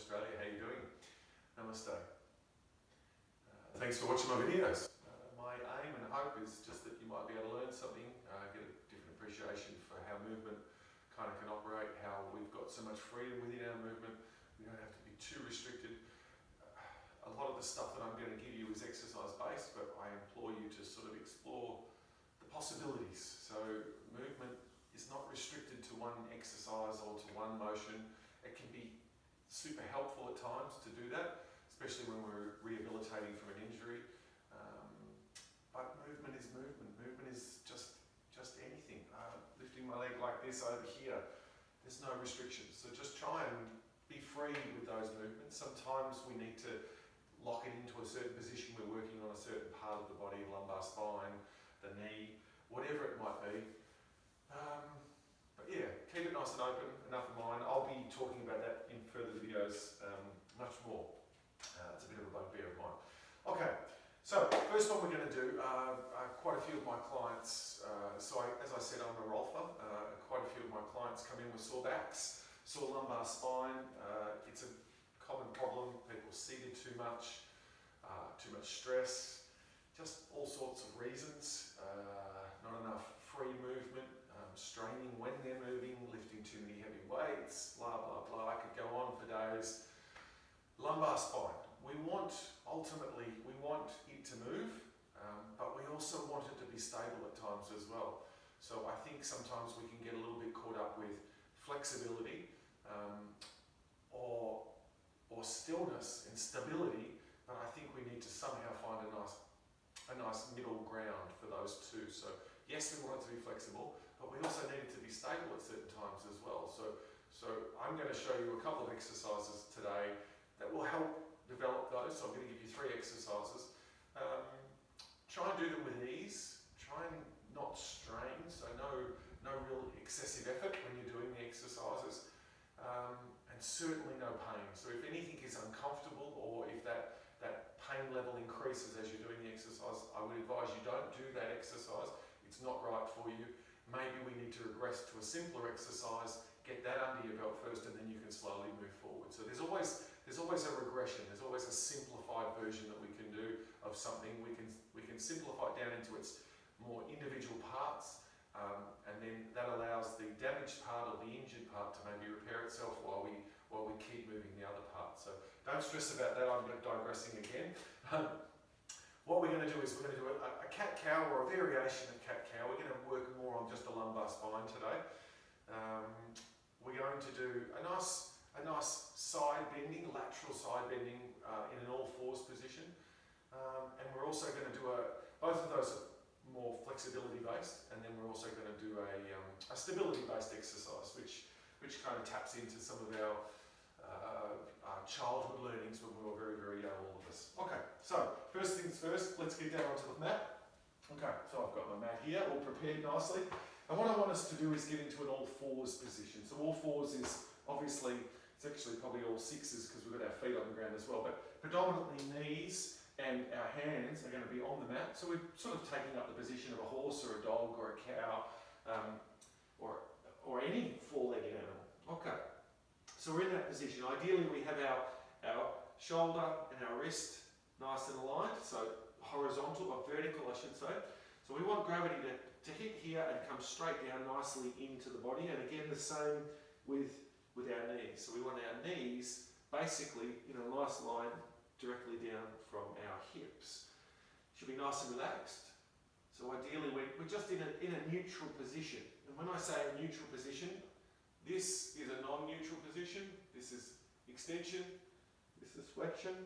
Australia. How are you doing? Namaste. Thanks for watching my videos. My aim and hope is just that you might be able to learn something, get a different appreciation for how movement kind of can operate, how we've got so much freedom within our movement. We don't have to be too restricted. A lot of the stuff that I'm going to give you is exercise based, but I implore you to sort of explore the possibilities. So movement is not restricted to one exercise or to one motion. It can be super helpful at times to do that, especially when we're rehabilitating from an injury. But movement is movement. Movement is just anything. Lifting my leg like this over here, there's no restrictions. So just try and be free with those movements. Sometimes we need to lock it into a certain position. We're working on a certain part of the body, lumbar spine, the knee, whatever it might be. But yeah, keep it nice and open, enough of mine. I'll be talking about that in further videos much more. It's a bit of a bugbear of mine. Okay, so first one we're going to do, quite a few of my clients, as I said, I'm a rolfer. Quite a few of my clients come in with sore backs, sore lumbar spine. It's a common problem. People seated too much stress, just all sorts of reasons. Not enough free movement, straining when they're moving, lifting too many heavy weights, blah, blah, blah. I could go on for days. Lumbar spine. Ultimately, we want it to move, but we also want it to be stable at times as well. So I think sometimes we can get a little bit caught up with flexibility or stillness and stability, but I think we need to somehow find a nice middle ground for those two. So yes, we want it to be flexible, but we also need it to be stable at certain times as well. So I'm going to show you a couple of exercises today that will help develop those. So I'm going to give you 3 exercises. Try and do them with ease. Try and not strain, so no real excessive effort when you're doing the exercises. And certainly no pain. So if anything is uncomfortable, or if that pain level increases as you're doing the exercise, I would advise you don't do that exercise. It's not right for you. Maybe we need to regress to a simpler exercise, get that under your belt first, and then you can slowly move forward. So there's always a regression. There's always a simplified version that we can do of something. We can simplify it down into its more individual parts, and then that allows the damaged part or the injured part to maybe repair itself while we keep moving the other part. So don't stress about that. I'm digressing again. What we're going to do is we're going to do a cat-cow, or a variation of cat-cow. We're going to work more on just the lumbar spine today. We're going to do a nice side bending, lateral side bending in an all-fours position. And we're also going to do both of those are more flexibility based, and then we're also going to do a stability based exercise, which kind of taps into some of our childhood learnings when we were very, very young, all of us. Okay, so first things first, let's get down onto the mat. Okay, so I've got my mat here, all prepared nicely. And what I want us to do is get into an all-fours position. So all-fours is obviously, it's actually probably all sixes because we've got our feet on the ground as well, but predominantly knees and our hands are going to be on the mat. So we're sort of taking up the position of a horse or a dog or a cow, or any four-legged animal. Okay. So we're in that position. Ideally we have our shoulder and our wrist nice and aligned, so horizontal or vertical I should say. So we want gravity to hit here and come straight down nicely into the body, and again the same with our knees. So we want our knees basically in a nice line directly down from our hips. Should be nice and relaxed. So ideally we're just in a neutral position. And when I say a neutral position, this is a non-neutral position, this is extension, this is flexion,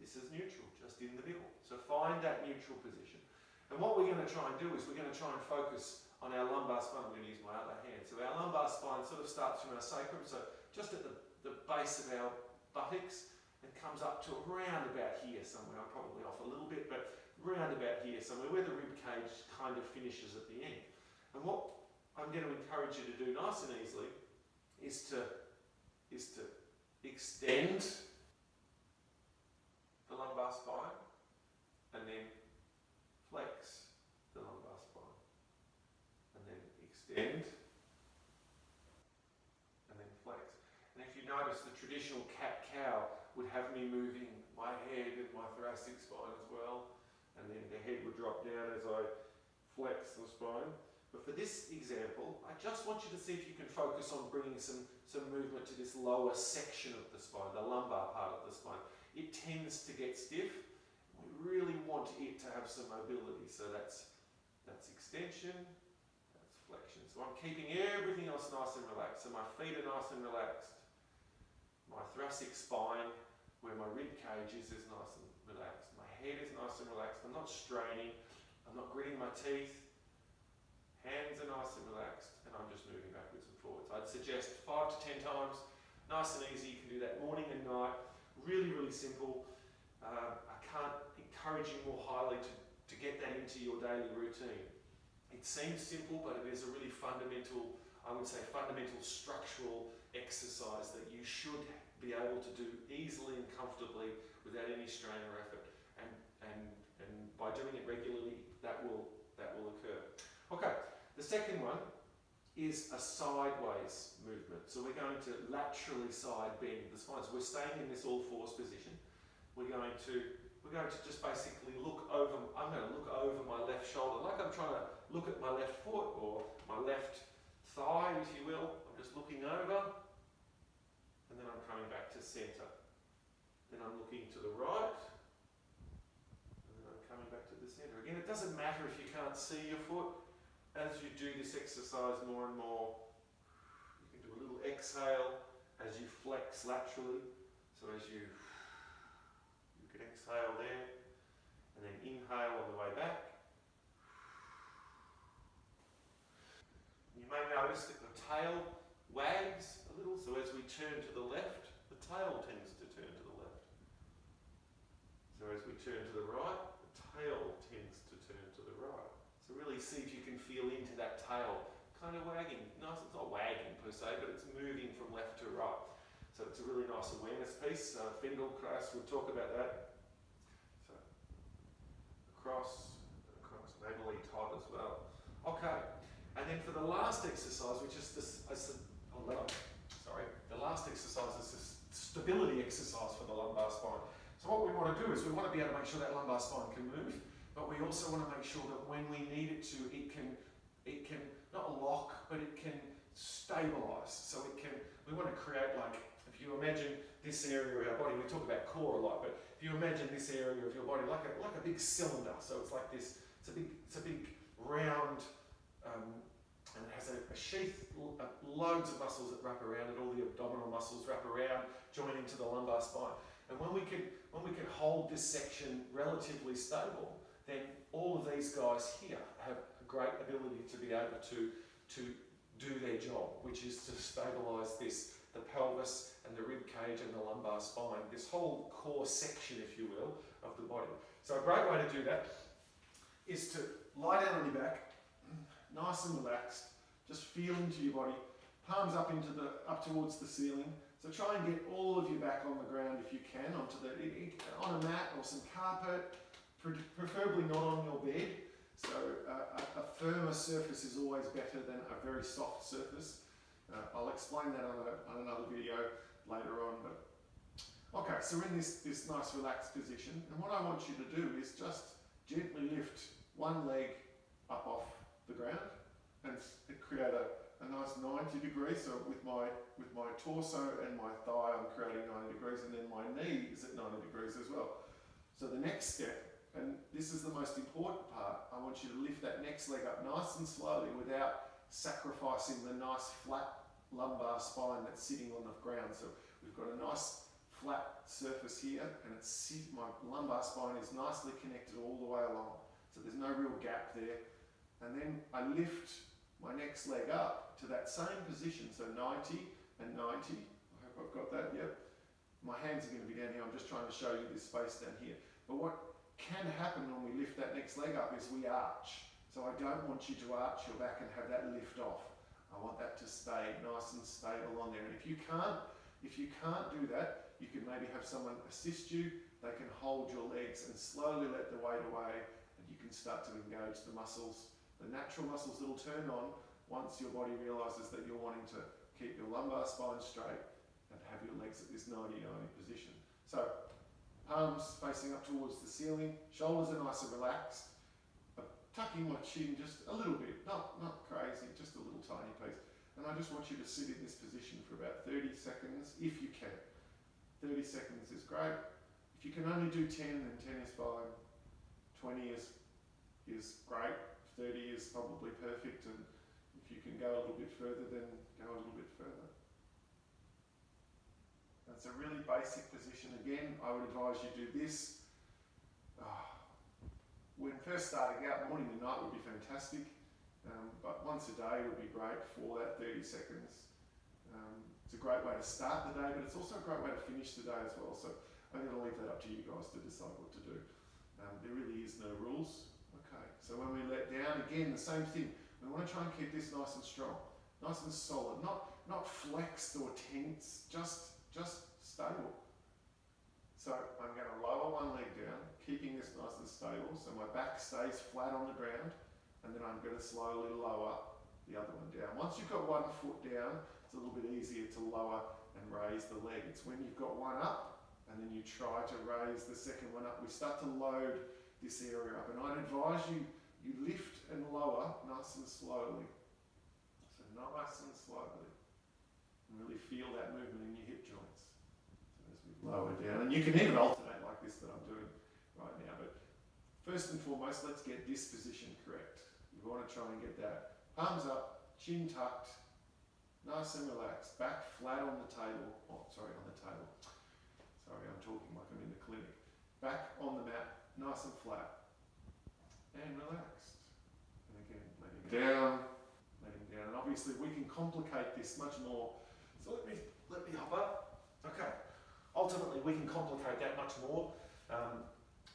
this is neutral, just in the middle. So find that neutral position. And what we're going to try and do is we're going to try and focus on our lumbar spine. I'm going to use my other hand. So our lumbar spine sort of starts from our sacrum, so just at the base of our buttocks, and comes up to around about here somewhere. I'm probably off a little bit, but around about here somewhere, where the rib cage kind of finishes at the end. And what I'm going to encourage you to do nice and easily is to extend the lumbar spine and then flex the lumbar spine and then extend and then flex. And if you notice the traditional cat-cow would have me moving my head and my thoracic spine as well, and then the head would drop down as I flex the spine. But for this example, I just want you to see if you can focus on bringing some movement to this lower section of the spine, the lumbar part of the spine. It tends to get stiff. We really want it to have some mobility. So that's extension, that's flexion. So I'm keeping everything else nice and relaxed. So my feet are nice and relaxed. My thoracic spine, where my rib cage is nice and relaxed. My head is nice and relaxed. I'm not straining. I'm not gritting my teeth. Hands are nice and relaxed, and I'm just moving backwards and forwards. I'd suggest 5 to 10 times, nice and easy. You can do that morning and night. Really, really simple. I can't encourage you more highly to get that into your daily routine. It seems simple, but it is a really fundamental, I would say, fundamental structural exercise that you should be able to do easily and comfortably without any strain or effort. And by doing it regularly, that will occur. Okay. The second one is a sideways movement. So we're going to laterally side bend the spine. So we're staying in this all fours position. We're going to just basically look over. I'm going to look over my left shoulder, like I'm trying to look at my left foot or my left thigh, if you will. I'm just looking over, and then I'm coming back to centre. Then I'm looking to the right, and then I'm coming back to the centre. Again, it doesn't matter if you can't see your foot. As you do this exercise more and more, you can do a little exhale as you flex laterally. So as you can exhale there, and then inhale on the way back. You may notice that the tail wags a little, so as we turn to the left, the tail tends to turn to the left. So as we turn to the right, the tail tends to turn to the right. So really see if you can feel into that tail kind of wagging. Nice, it's not wagging per se, but it's moving from left to right. So it's a really nice awareness piece. Fendel class, we'll talk about that. So across, maybe Todd as well. Okay, and then for the last exercise, which is the last exercise is this stability exercise for the lumbar spine. So what we want to do is we want to be able to make sure that lumbar spine can move. But we also want to make sure that when we need it to, it can not lock, but it can stabilize. So we want to create, like, if you imagine this area of our body, we talk about core a lot, but if you imagine this area of your body like a big cylinder. So it's like this, it's a big round, and it has a sheath, loads of muscles that wrap around it, all the abdominal muscles wrap around, join into the lumbar spine. And when we can hold this section relatively stable, then all of these guys here have a great ability to be able to do their job, which is to stabilise the pelvis and the rib cage and the lumbar spine, this whole core section, if you will, of the body. So a great way to do that is to lie down on your back, nice and relaxed, just feel into your body, palms up towards the ceiling. So try and get all of your back on the ground if you can, on a mat or some carpet. Preferably not on your bed, so a firmer surface is always better than a very soft surface. I'll explain that on another video later on. But okay, so we're in this nice relaxed position, and what I want you to do is just gently lift one leg up off the ground and create a nice 90 degrees. So with my torso and my thigh, I'm creating 90 degrees, and then my knee is at 90 degrees as well. So the next step, and this is the most important part, I want you to lift that next leg up nice and slowly without sacrificing the nice flat lumbar spine that's sitting on the ground. So we've got a nice flat surface here, and my lumbar spine is nicely connected all the way along. So there's no real gap there. And then I lift my next leg up to that same position, so 90 and 90. I hope I've got that, yep. My hands are going to be down here, I'm just trying to show you this space down here. But what can happen when we lift that next leg up is we arch. So I don't want you to arch your back and have that lift off. I want that to stay nice and stable on there. And if you can't do that, you can maybe have someone assist you. They can hold your legs and slowly let the weight away, and you can start to engage the muscles, the natural muscles that will turn on once your body realizes that you're wanting to keep your lumbar spine straight and have your legs at this 90-90 position. So palms facing up towards the ceiling, shoulders are nice and relaxed. Tucking my chin just a little bit, not crazy, just a little tiny piece. And I just want you to sit in this position for about 30 seconds if you can. 30 seconds is great. If you can only do 10, then 10 is fine. 20 is great. 30 is probably perfect. And if you can go a little bit further, then go a little bit further. That's a really basic position. Again, I would advise you do this. When first starting out, morning and night would be fantastic. But once a day would be great for that 30 seconds. It's a great way to start the day, but it's also a great way to finish the day as well. So I'm going to leave that up to you guys to decide what to do. There really is no rules. Okay, so when we let down, again, the same thing. We want to try and keep this nice and strong, nice and solid, not flexed or tense, just stable. So I'm going to lower one leg down, keeping this nice and stable, so my back stays flat on the ground, and then I'm going to slowly lower the other one down. Once you've got one foot down, it's a little bit easier to lower and raise the leg. It's when you've got one up, and then you try to raise the second one up, we start to load this area up. And I'd advise you lift and lower nice and slowly. So nice and slowly. And really feel that movement in your hip joints. So as we lower down, and you can even alternate like this that I'm doing right now, but first and foremost, let's get this position correct. You want to try and get that palms up, chin tucked, nice and relaxed, back flat on the table. Oh, sorry, on the table. Sorry, I'm talking like I'm in the clinic. Back on the mat, nice and flat, and relaxed. And again, letting down, letting down. And obviously, we can complicate this much more. So let me hop up. Okay. Ultimately, we can complicate that much more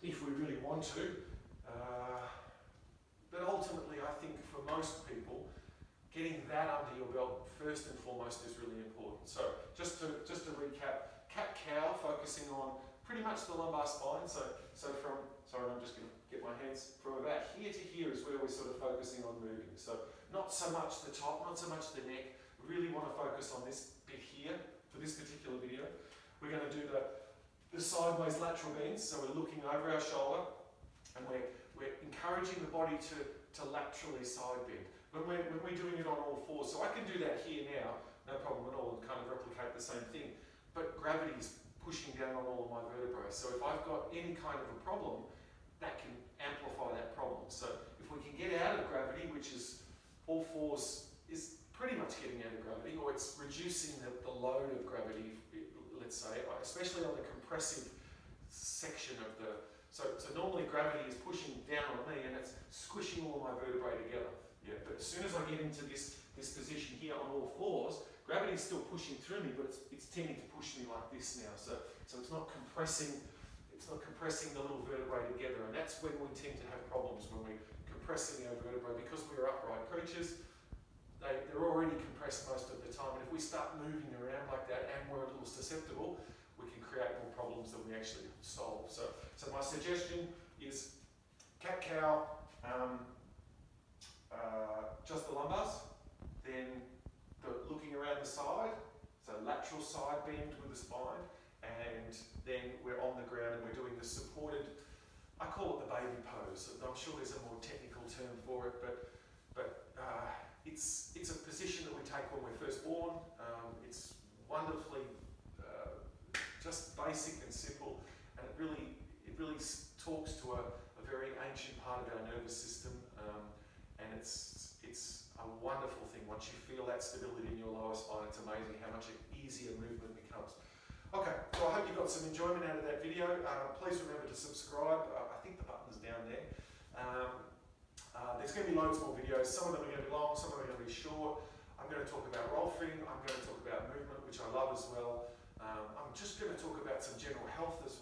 if we really want to. But ultimately, I think for most people, getting that under your belt first and foremost is really important. So just to recap, cat-cow, focusing on pretty much the lumbar spine. So from, sorry, I'm just going to get my hands from about here to here is where we're sort of focusing on moving. So not so much the top, not so much the neck. We really want to focus on this bit here for this particular video. We're going to do the sideways lateral bends. So we're looking over our shoulder and we're encouraging the body to laterally side bend. When we're doing it on all fours, so I can do that here now, no problem at all, and kind of replicate the same thing. But gravity is pushing down on all of my vertebrae. So if I've got any kind of a problem, that can amplify that problem. So if we can get out of gravity, which is all fours is pretty much getting out of gravity, or it's reducing the load of gravity, let's say, especially on the compressive section of the, so normally gravity is pushing down on me and it's squishing all of my vertebrae together. Yeah, but as soon as I get into this position here on all fours, gravity is still pushing through me, but it's tending to push me like this now. So it's not compressing the little vertebrae together, and that's when we tend to have problems when we're compressing our vertebrae because we're upright creatures. They're already compressed most of the time, and if we start moving around like that and we're a little susceptible, we can create more problems than we actually solve. So my suggestion is cat-cow, just the lumbars, then looking around the side, so lateral side bend with the spine, and then we're on the ground and we're doing the supported, I call it the baby pose. I'm sure there's a more technical term for it, but it's a position that we take when we're first born. It's wonderfully just basic and simple, and it really talks to a very ancient part of our nervous system, and it's a wonderful thing. Once you feel that stability in your lower spine, it's amazing how much easier movement becomes. Okay, so I hope you got some enjoyment out of that video. Please remember to subscribe. I think the button's down there. There's going to be loads more videos. Some of them are going to be long, some of them are going to be short. I'm going to talk about rolfing. I'm going to talk about movement, which I love as well. I'm just going to talk about some general health as